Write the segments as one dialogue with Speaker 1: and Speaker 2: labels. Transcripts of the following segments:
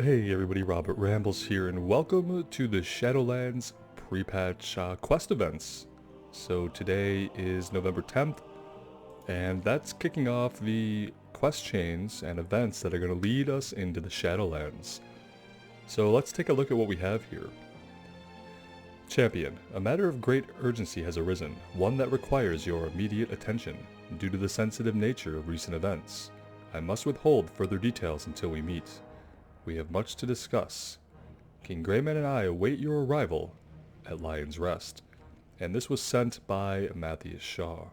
Speaker 1: Hey everybody, Robert Rambles here, and welcome to the Shadowlands pre-patch quest events. So today is November 10th, and that's kicking off the quest chains and events that are going to lead us into the Shadowlands. So let's take a look at what we have here. Champion, a matter of great urgency has arisen, one that requires your immediate attention, due to the sensitive nature of recent events. I must withhold further details until we meet. We have much to discuss. King Greyman and I await your arrival at Lion's Rest. And this was sent by Matthias Shaw.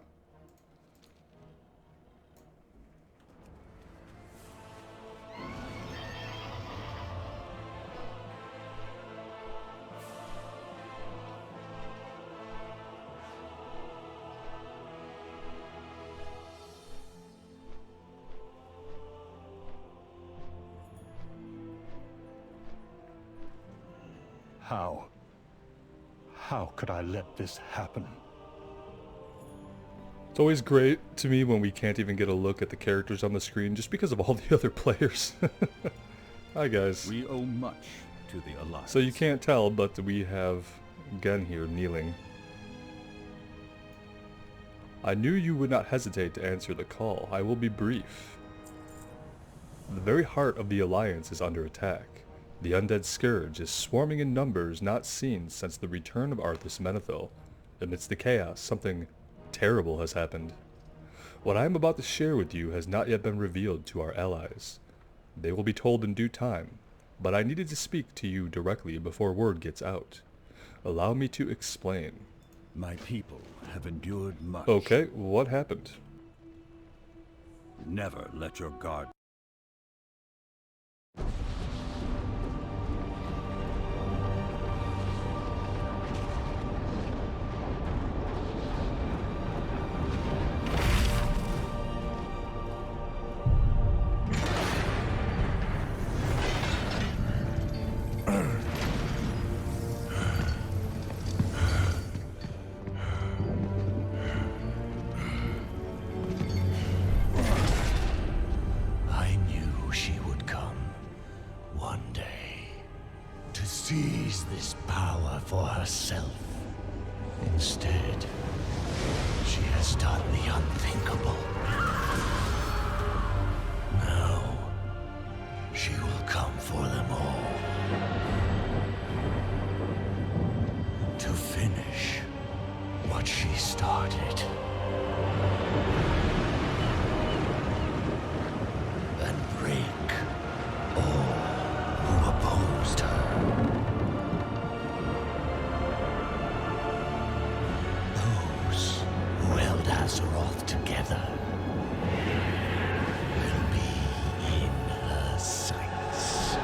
Speaker 2: How could I let this happen?
Speaker 1: It's always great to me when we can't even get a look at the characters on the screen just because of all the other players. Hi guys.
Speaker 2: We owe much to the Alliance.
Speaker 1: So you can't tell, but we have Gen here kneeling. I knew you would not hesitate to answer the call. I will be brief. The very heart of the Alliance is under attack. The undead Scourge is swarming in numbers not seen since the return of Arthas Menethil. Amidst the chaos, something terrible has happened. What I am about to share with you has not yet been revealed to our allies. They will be told in due time, but I needed to speak to you directly before word gets out. Allow me to explain.
Speaker 2: My people have endured much.
Speaker 1: Okay, what happened?
Speaker 2: Never let your guard.
Speaker 3: Seize this power for herself. Instead, she has done the unthinkable. Now, she will come for them all. To finish what she started. And break all who opposed her. Azeroth together will be in her sights.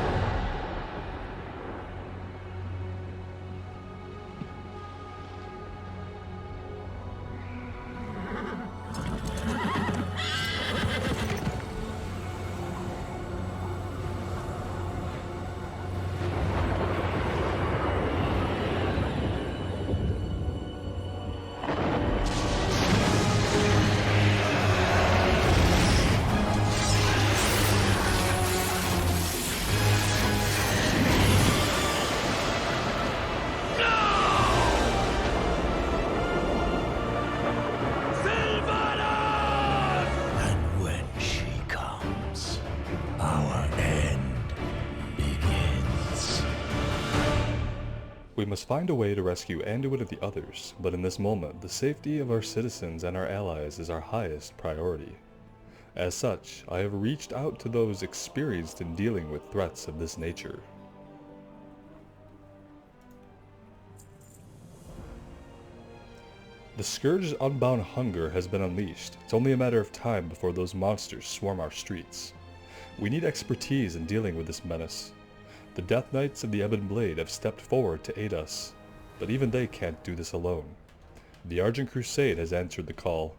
Speaker 1: We must find a way to rescue Anduin and the others, but in this moment, the safety of our citizens and our allies is our highest priority. As such, I have reached out to those experienced in dealing with threats of this nature. The Scourge's unbound hunger has been unleashed. It's only a matter of time before those monsters swarm our streets. We need expertise in dealing with this menace. The Death Knights of the Ebon Blade have stepped forward to aid us, but even they can't do this alone. The Argent Crusade has answered the call.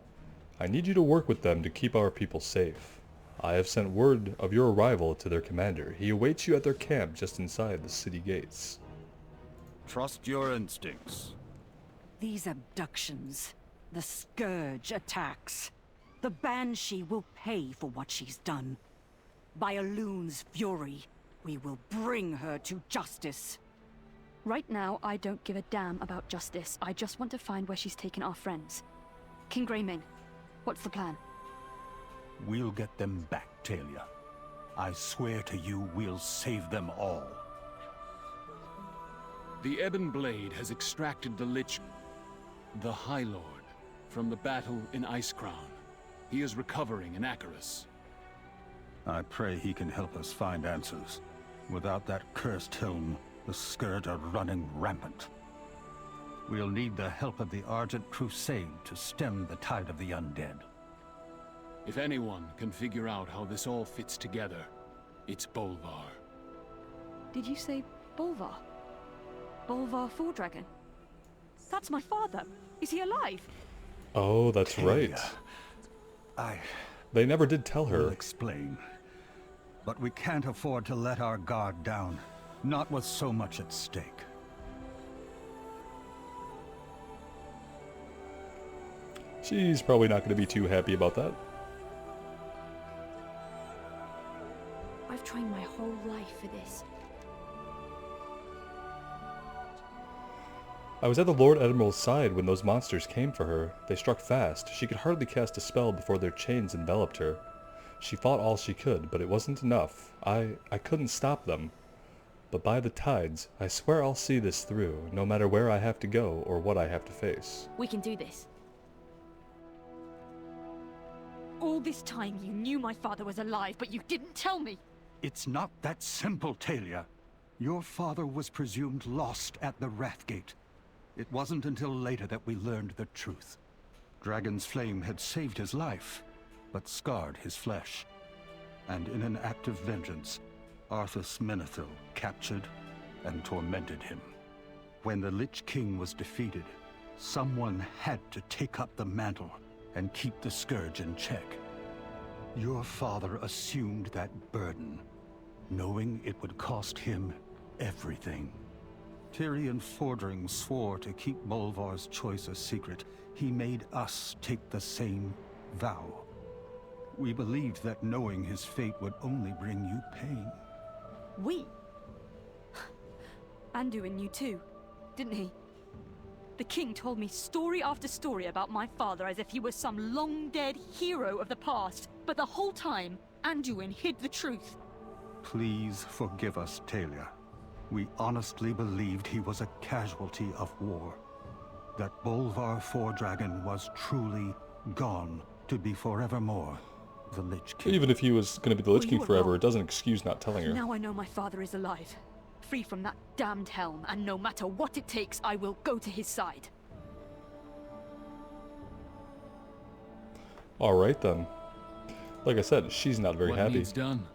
Speaker 1: I need you to work with them to keep our people safe. I have sent word of your arrival to their commander. He awaits you at their camp just inside the city gates.
Speaker 2: Trust your instincts.
Speaker 4: These abductions, the Scourge attacks. The Banshee will pay for what she's done. By Elun's fury, We will bring her to justice.
Speaker 5: Right now, I don't give a damn about justice. I just want to find where she's taken our friends. King Greymane, what's the plan?
Speaker 2: We'll get them back, Talia. I swear to you, we'll save them all.
Speaker 6: The Ebon Blade has extracted the Lich, the High Lord, from the battle in Icecrown. He is recovering in Acheris.
Speaker 2: I pray he can help us find answers. Without that cursed helm, the Scourge are running rampant. We'll need the help of the Argent Crusade to stem the tide of the undead.
Speaker 6: If anyone can figure out how this all fits together, it's Bolvar.
Speaker 5: Did you say Bolvar? Bolvar Fordragon? That's my father. Is he alive?
Speaker 1: Oh, that's
Speaker 2: Talia,
Speaker 1: right. They never did tell her.
Speaker 2: I'll explain. But we can't afford to let our guard down. Not with so much at stake.
Speaker 1: She's probably not going to be too happy about that.
Speaker 5: I've trained my whole life for this.
Speaker 1: I was at the Lord Admiral's side when those monsters came for her. They struck fast. She could hardly cast a spell before their chains enveloped her. She fought all she could, but it wasn't enough. I couldn't stop them. But by the tides, I swear I'll see this through, no matter where I have to go or what I have to face.
Speaker 5: We can do this. All this time you knew my father was alive, but you didn't tell me.
Speaker 2: It's not that simple, Talia. Your father was presumed lost at the Wrathgate. It wasn't until later that we learned the truth. Dragon's flame had saved his life, but scarred his flesh. And in an act of vengeance, Arthas Menethil captured and tormented him. When the Lich King was defeated, someone had to take up the mantle and keep the Scourge in check. Your father assumed that burden, knowing it would cost him everything. Tyrion Fordring swore to keep Bolvar's choice a secret. He made us take the same vow. We believed that knowing his fate would only bring you pain.
Speaker 5: We? Anduin knew too, didn't he? The king told me story after story about my father as if he was some long-dead hero of the past. But the whole time, Anduin hid the truth.
Speaker 2: Please forgive us, Talia. We honestly believed he was a casualty of war. That Bolvar Fordragon was truly gone to be forevermore the Lich King.
Speaker 1: Even if he was going to be the Lich
Speaker 5: Well,
Speaker 1: King
Speaker 5: you were
Speaker 1: forever,
Speaker 5: wrong.
Speaker 1: it doesn't excuse not telling her.
Speaker 5: Now I know my father is alive. Free from that damned helm, and no matter what it takes, I will go to his side.
Speaker 1: Alright then. Like I said, she's not very
Speaker 6: What
Speaker 1: happy.
Speaker 6: needs done?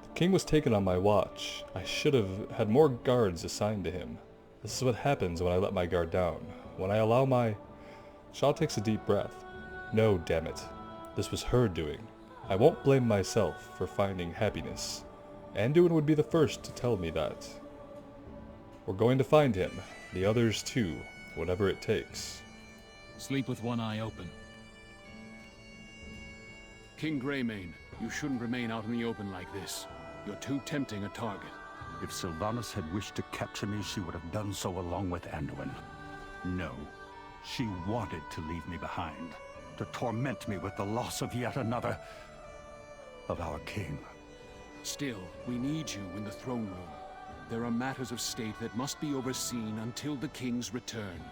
Speaker 1: The king was taken on my watch. I should have had more guards assigned to him. This is what happens when I let my guard down. When I allow my... Shaw takes a deep breath. No, damn it. This was her doing. I won't blame myself for finding happiness. Anduin would be the first to tell me that. We're going to find him. The others too. Whatever it takes.
Speaker 6: Sleep with one eye open. King Greymane, you shouldn't remain out in the open like this. You're too tempting a target.
Speaker 2: If Sylvanas had wished to capture me, she would have done so along with Anduin. No. She wanted to leave me behind. To torment me with the loss of yet another... of our king.
Speaker 6: Still, we need you in the throne room. There are matters of state that must be overseen until the king's return.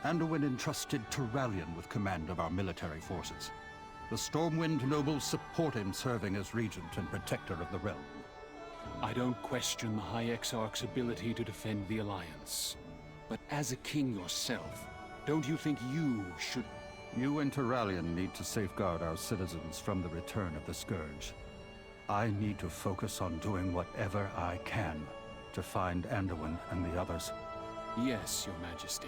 Speaker 2: Anduin entrusted Turalyon with command of our military forces. The Stormwind nobles support him serving as regent and protector of the realm.
Speaker 6: I don't question the High Exarch's ability to defend the Alliance. But as a king yourself, don't you think you should...
Speaker 2: You and Turalyon need to safeguard our citizens from the return of the Scourge. I need to focus on doing whatever I can to find Anduin and the others.
Speaker 6: Yes, Your Majesty.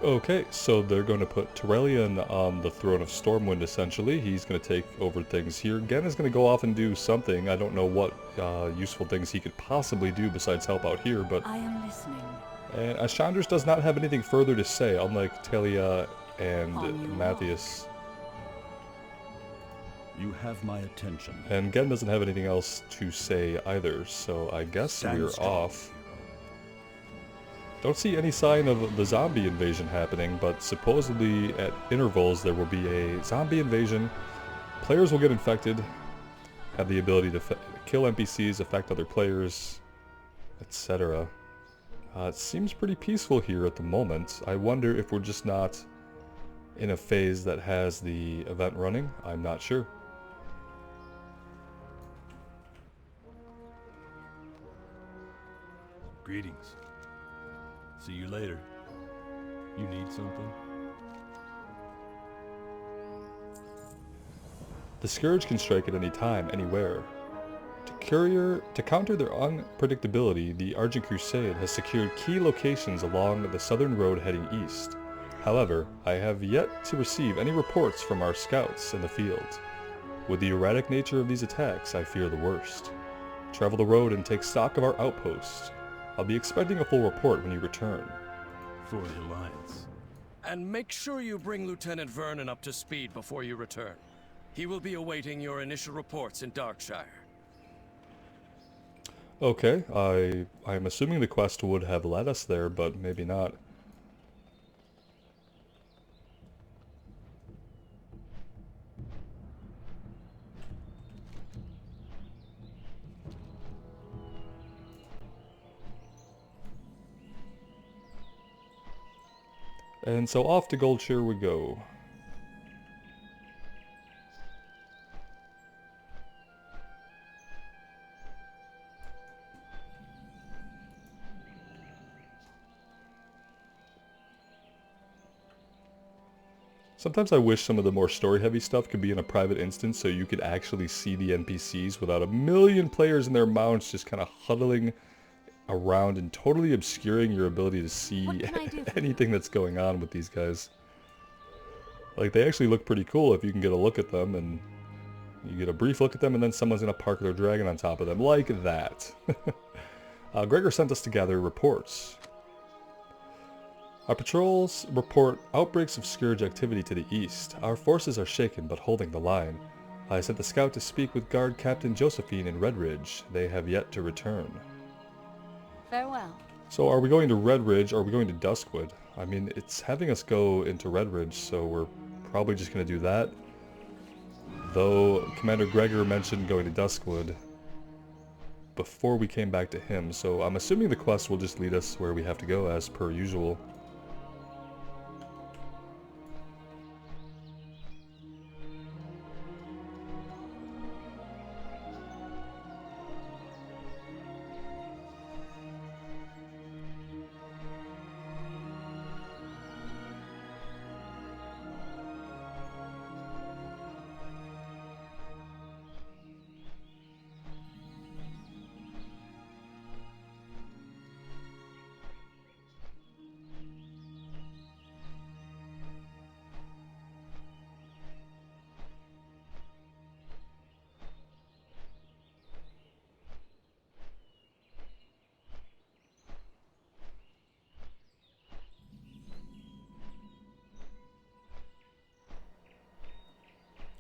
Speaker 1: Okay, so they're going to put Turalyon on the throne of Stormwind, essentially. He's going to take over things here. Genn is going to go off and do something. I don't know what useful things he could possibly do besides help out here, but...
Speaker 4: I am listening.
Speaker 1: And Ashandris does not have anything further to say, unlike Talia and
Speaker 4: On your
Speaker 1: Matthias.
Speaker 7: You have my attention.
Speaker 1: And Gen doesn't have anything else to say either, so I guess
Speaker 7: Stand
Speaker 1: we're
Speaker 7: strong.
Speaker 1: off. Don't see any sign of the zombie invasion happening, but supposedly at intervals there will be a zombie invasion. Players will get infected, have the ability to kill NPCs, affect other players, etc. It seems pretty peaceful here at the moment. I wonder if we're just not in a phase that has the event running. I'm not sure.
Speaker 7: Greetings. See you later. You need something?
Speaker 1: The Scourge can strike at any time, anywhere. To counter their unpredictability, the Argent Crusade has secured key locations along the southern road heading east. However, I have yet to receive any reports from our scouts in the field. With the erratic nature of these attacks, I fear the worst. Travel the road and take stock of our outposts. I'll be expecting a full report when you return.
Speaker 7: For the Alliance.
Speaker 8: And make sure you bring Lieutenant Vernon up to speed before you return. He will be awaiting your initial reports in Darkshire.
Speaker 1: Okay, I'm assuming the quest would have led us there, but maybe not. And so off to Goldshire we go. Sometimes I wish some of the more story-heavy stuff could be in a private instance so you could actually see the NPCs without a million players and their mounts just kind of huddling around and totally obscuring your ability to see anything that's going on with these guys. Like, they actually look pretty cool if you can get a look at them, and you get a brief look at them and then someone's gonna park their dragon on top of them, like that. Gregor sent us to gather reports. Our patrols report outbreaks of Scourge activity to the east. Our forces are shaken but holding the line. I sent the scout to speak with Guard Captain Josephine in Red Ridge. They have yet to return.
Speaker 4: Farewell.
Speaker 1: So are we going to Red Ridge or are we going to Duskwood? I mean, it's having us go into Red Ridge, so we're probably just going to do that. Though Commander Gregor mentioned going to Duskwood before we came back to him, so I'm assuming the quest will just lead us where we have to go as per usual.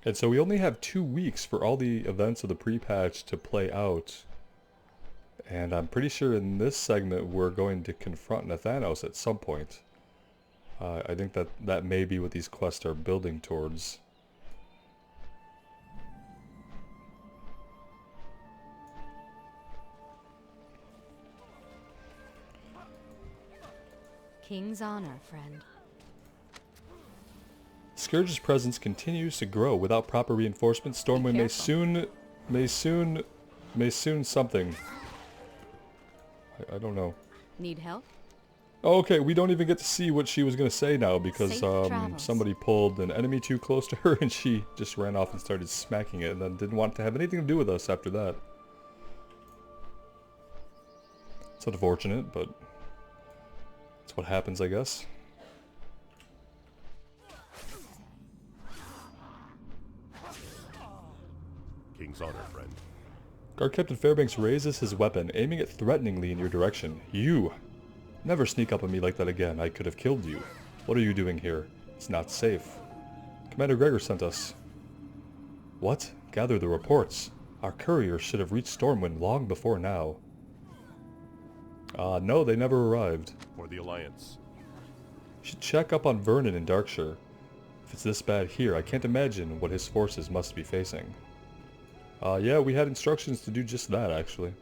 Speaker 1: And so we only have 2 weeks for all the events of the pre-patch to play out. And I'm pretty sure in this segment we're going to confront Nathanos at some point. I think that may be what these quests are building towards.
Speaker 4: King's honor, friend.
Speaker 1: Scourge's presence continues to grow. Without proper reinforcements, Stormwind may soon something. I don't know.
Speaker 4: Need help?
Speaker 1: Oh, okay, we don't even get to see what she was going to say now because
Speaker 4: Safe travels.
Speaker 1: somebody pulled an enemy too close to her and she just ran off and started smacking it and then didn't want to have anything to do with us after that. It's unfortunate, but it's what happens, I guess.
Speaker 9: King's honor, friend.
Speaker 1: Guard Captain Fairbanks raises his weapon, aiming it threateningly in your direction. You! Never sneak up on me like that again. I could have killed you. What are you doing here? It's not safe. Commander Gregor sent us. What? Gather the reports. Our courier should have reached Stormwind long before now. No, they never arrived.
Speaker 9: For the Alliance.
Speaker 1: Should check up on Vernon in Darkshire. If it's this bad here, I can't imagine what his forces must be facing. Yeah, we had instructions to do just that, actually.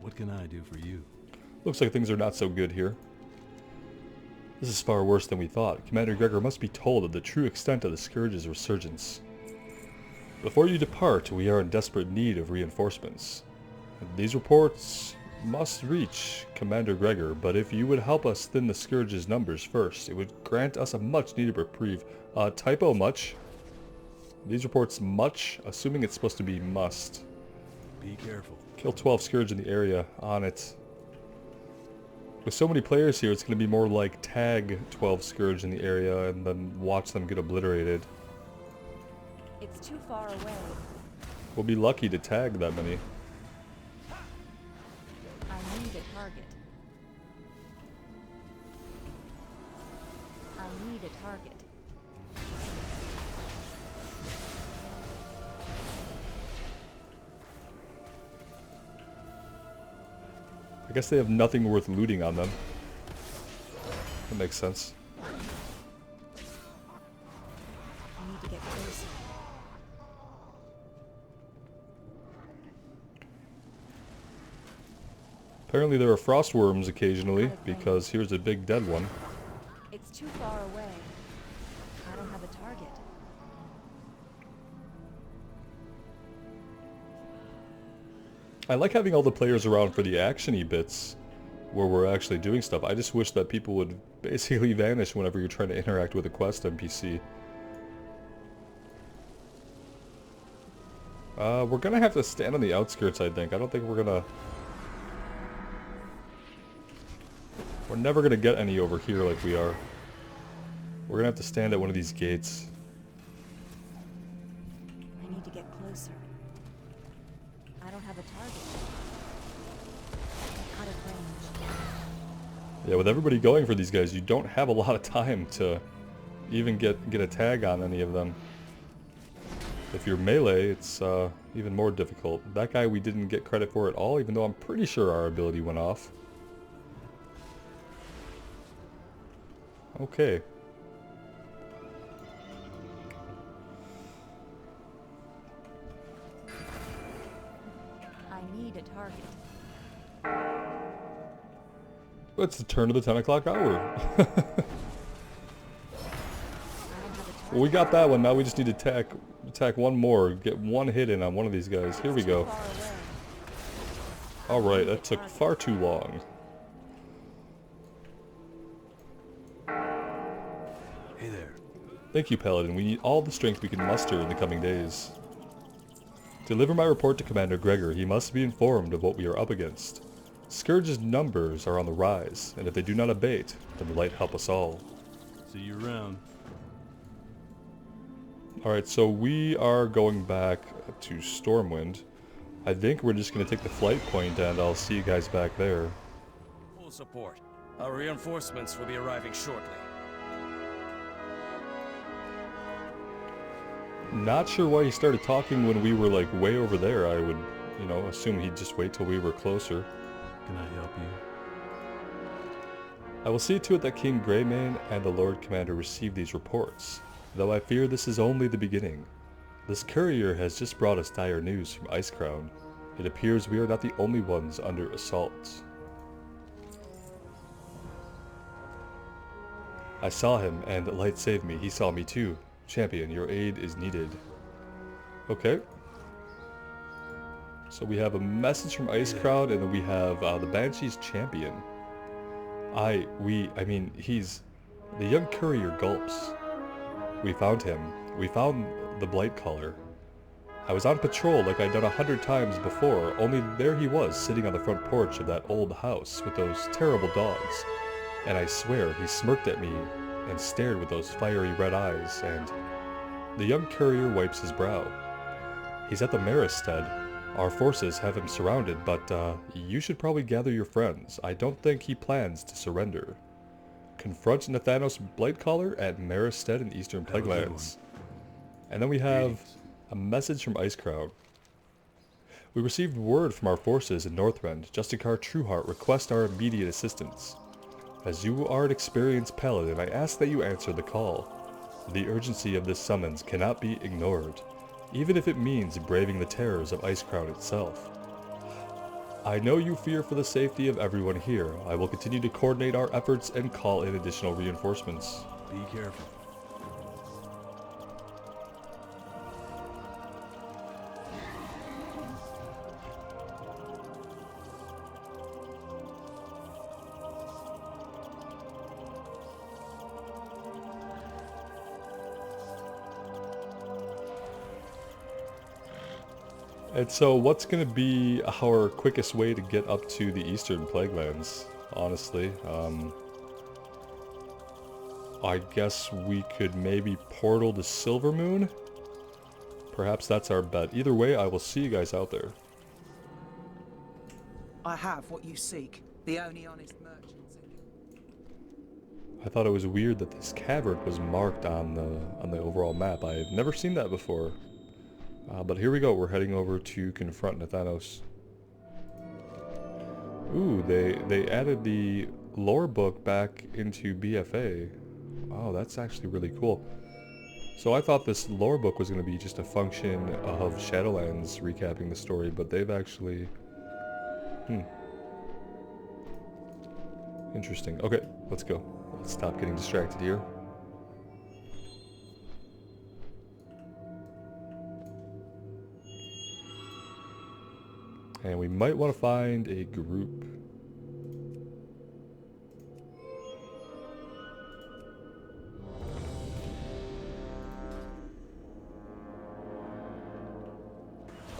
Speaker 7: What can I do for you?
Speaker 1: Looks like things are not so good here. This is far worse than we thought. Commander Gregor must be told of the true extent of the Scourge's resurgence. Before you depart, we are in desperate need of reinforcements. These reports must reach Commander Gregor, but if you would help us thin the Scourge's numbers first, it would grant us a much-needed reprieve. Typo much. These reports much, assuming it's supposed to be must.
Speaker 7: Be careful.
Speaker 1: Kill 12 Scourge in the area. On it. With so many players here, it's going to be more like tag 12 Scourge in the area and then watch them get obliterated.
Speaker 4: It's too far away.
Speaker 1: We'll be lucky to tag that many.
Speaker 4: I need a target. I need a target.
Speaker 1: I guess they have nothing worth looting on them. That makes sense.
Speaker 4: I need to get closer.
Speaker 1: Apparently there are frost worms occasionally, because here's a big dead one.
Speaker 4: It's too far away. I don't have a target.
Speaker 1: I like having all the players around for the action-y bits, where we're actually doing stuff. I just wish that people would basically vanish whenever you're trying to interact with a quest NPC. We're gonna have to stand on the outskirts, I think. I don't think we're gonna... We're never gonna get any over here like we are. We're gonna have to stand at one of these gates.
Speaker 4: I need to get closer. I don't have a target. I'm out of range.
Speaker 1: Yeah, with everybody going for these guys, you don't have a lot of time to even get a tag on any of them. If you're melee, it's even more difficult. That guy we didn't get credit for at all, even though I'm pretty sure our ability went off. Okay.
Speaker 4: I need a target.
Speaker 1: It's the turn of the 10 o'clock hour. Well, we got that one. Now we just need to attack one more. Get one hit in on one of these guys. Here we go. Alright, that took far too long.
Speaker 7: Hey there.
Speaker 1: Thank you, Paladin. We need all the strength we can muster in the coming days. Deliver my report to Commander Gregor. He must be informed of what we are up against. Scourge's numbers are on the rise, and if they do not abate, then the light help us all.
Speaker 7: See you around.
Speaker 1: Alright, so we are going back to Stormwind. I think we're just going to take the flight point, and I'll see you guys back there.
Speaker 8: Full support. Our reinforcements will be arriving shortly.
Speaker 1: Not sure why he started talking when we were like way over there. I would, you know, assume he'd just wait till we were closer.
Speaker 7: Can I help you?
Speaker 1: I will see to it that King Greymane and the Lord Commander receive these reports, though I fear this is only the beginning. This courier has just brought us dire news from Icecrown. It appears we are not the only ones under assault. I saw him, and light saved me. He saw me too. Champion, your aid is needed. Okay. So we have a message from Icecrown, and then we have the Banshee's Champion. I mean, he's... The young courier gulps. We found him. We found the Blightcaller. I was on patrol like I'd done 100 times before, only there he was, sitting on the front porch of that old house with those terrible dogs. And I swear, he smirked at me and stared with those fiery red eyes, and... The young courier wipes his brow. He's at the Maristead. Our forces have him surrounded, but you should probably gather your friends. I don't think he plans to surrender. Confront Nathanos Blightcaller at Maristead in Eastern Plaguelands. And then we have a message from Icecrown. We received word from our forces in Northrend. Justicar Trueheart requests our immediate assistance. As you are an experienced paladin, I ask that you answer the call. The urgency of this summons cannot be ignored, even if it means braving the terrors of Icecrown itself. I know you fear for the safety of everyone here. I will continue to coordinate our efforts and call in additional reinforcements.
Speaker 7: Be careful.
Speaker 1: And so what's going to be our quickest way to get up to the Eastern Plaguelands, honestly? I guess we could maybe portal to Silvermoon? Perhaps that's our bet. Either way, I will see you guys out there.
Speaker 10: I have what you seek. The only honest merchants in it.
Speaker 1: I thought it was weird that this cavern was marked on the overall map. I've never seen that before. But here we go, we're heading over to confront Nathanos. Ooh, they added the lore book back into BFA. Oh, that's actually really cool. So I thought this lore book was going to be just a function of Shadowlands recapping the story, but they've actually... Interesting. Okay, let's go. Let's stop getting distracted here. And we might want to find a group.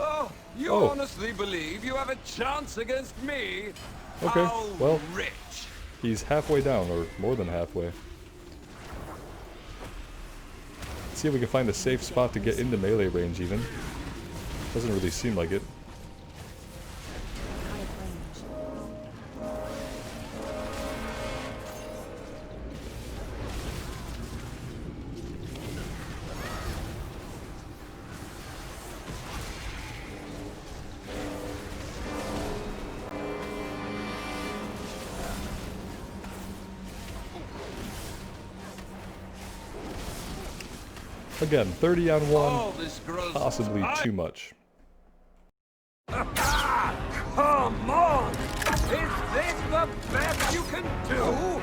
Speaker 11: Oh, you honestly believe you have a chance against me?
Speaker 1: Okay,
Speaker 11: How
Speaker 1: well,
Speaker 11: rich.
Speaker 1: He's halfway down, or more than halfway. Let's see if we can find a safe spot to get into melee range even. Doesn't really seem like it. Again, 30 on one, possibly too much.
Speaker 11: Come on! Is this the best you can do?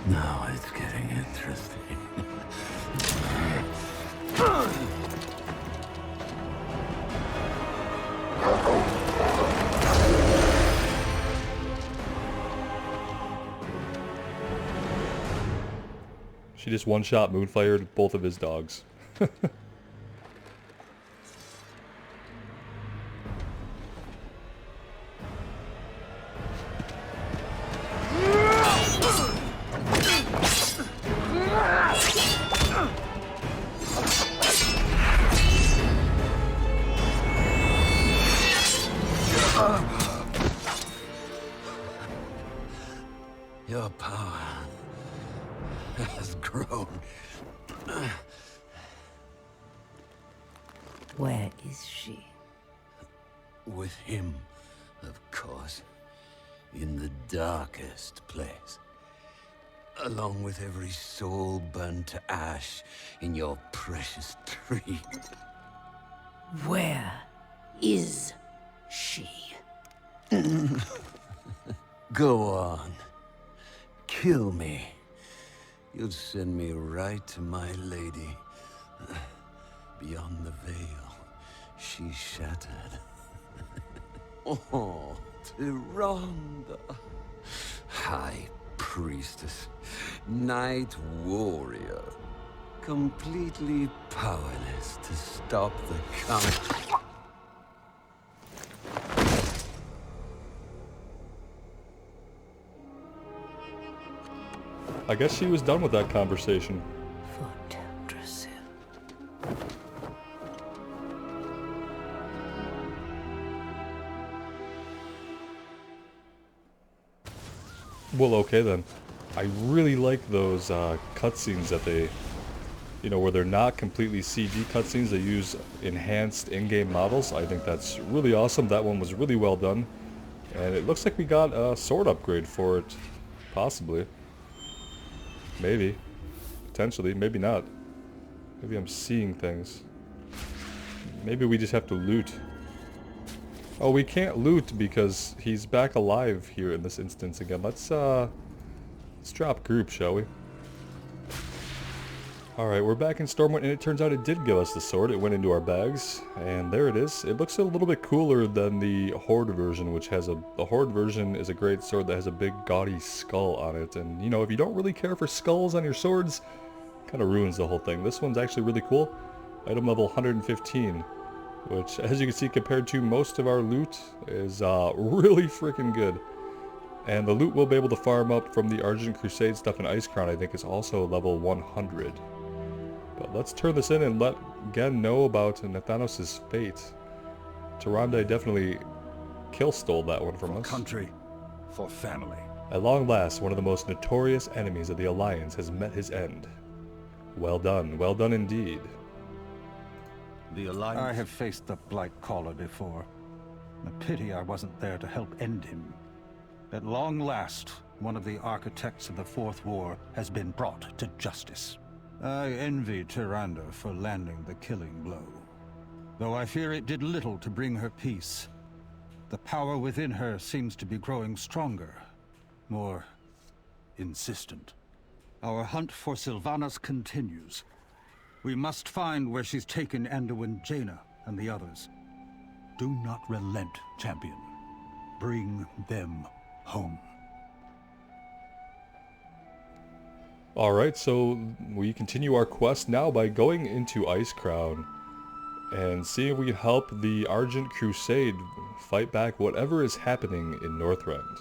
Speaker 3: Now it's getting interesting.
Speaker 1: She just one-shot moonfired both of his dogs.
Speaker 3: Your power has grown.
Speaker 4: Where is she?
Speaker 3: With him, of course. In the darkest place. Along with every soul burned to ash in your precious tree. Where is she? Go on. Kill me. You'll send me right to my lady. Beyond the veil, she's shattered. Oh, Tyrande. High Priestess. Night Warrior. Completely powerless to stop the coming.
Speaker 1: I guess she was done with that conversation. Well, okay then. I really like those cutscenes that they, you know, where they're not completely CG cutscenes. They use enhanced in-game models. I think that's really awesome. That one was really well done. And it looks like we got a sword upgrade for it. Possibly. Maybe. Potentially. Maybe not. Maybe I'm seeing things. Maybe we just have to loot. Oh, we can't loot because he's back alive here in this instance again. Let's drop group, shall we? Alright, we're back in Stormwind, and it turns out it did give us the sword. It went into our bags, and there it is. It looks a little bit cooler than the Horde version, which has the Horde version is a great sword that has a big gaudy skull on it. And, you know, if you don't really care for skulls on your swords, kind of ruins the whole thing. This one's actually really cool. Item level 115. Which, as you can see, compared to most of our loot, is really freaking good. And the loot we'll be able to farm up from the Argent Crusade stuff in Icecrown, I think, is also level 100. But let's turn this in and let Gen know about Nathanos' fate. Tyrande definitely kill-stole that one from us.
Speaker 2: For country, for family.
Speaker 1: At long last, one of the most notorious enemies of the Alliance has met his end. Well done indeed.
Speaker 2: The Alliance... I have faced the Blightcaller before. A pity I wasn't there to help end him. At long last, one of the architects of the Fourth War has been brought to justice. I envy Tyrande for landing the killing blow. Though I fear it did little to bring her peace. The power within her seems to be growing stronger, more insistent. Our hunt for Sylvanas continues. We must find where she's taken Anduin, Jaina, and the others. Do not relent, champion. Bring them home.
Speaker 1: Alright, so we continue our quest now by going into Icecrown and seeing if we can help the Argent Crusade fight back whatever is happening in Northrend.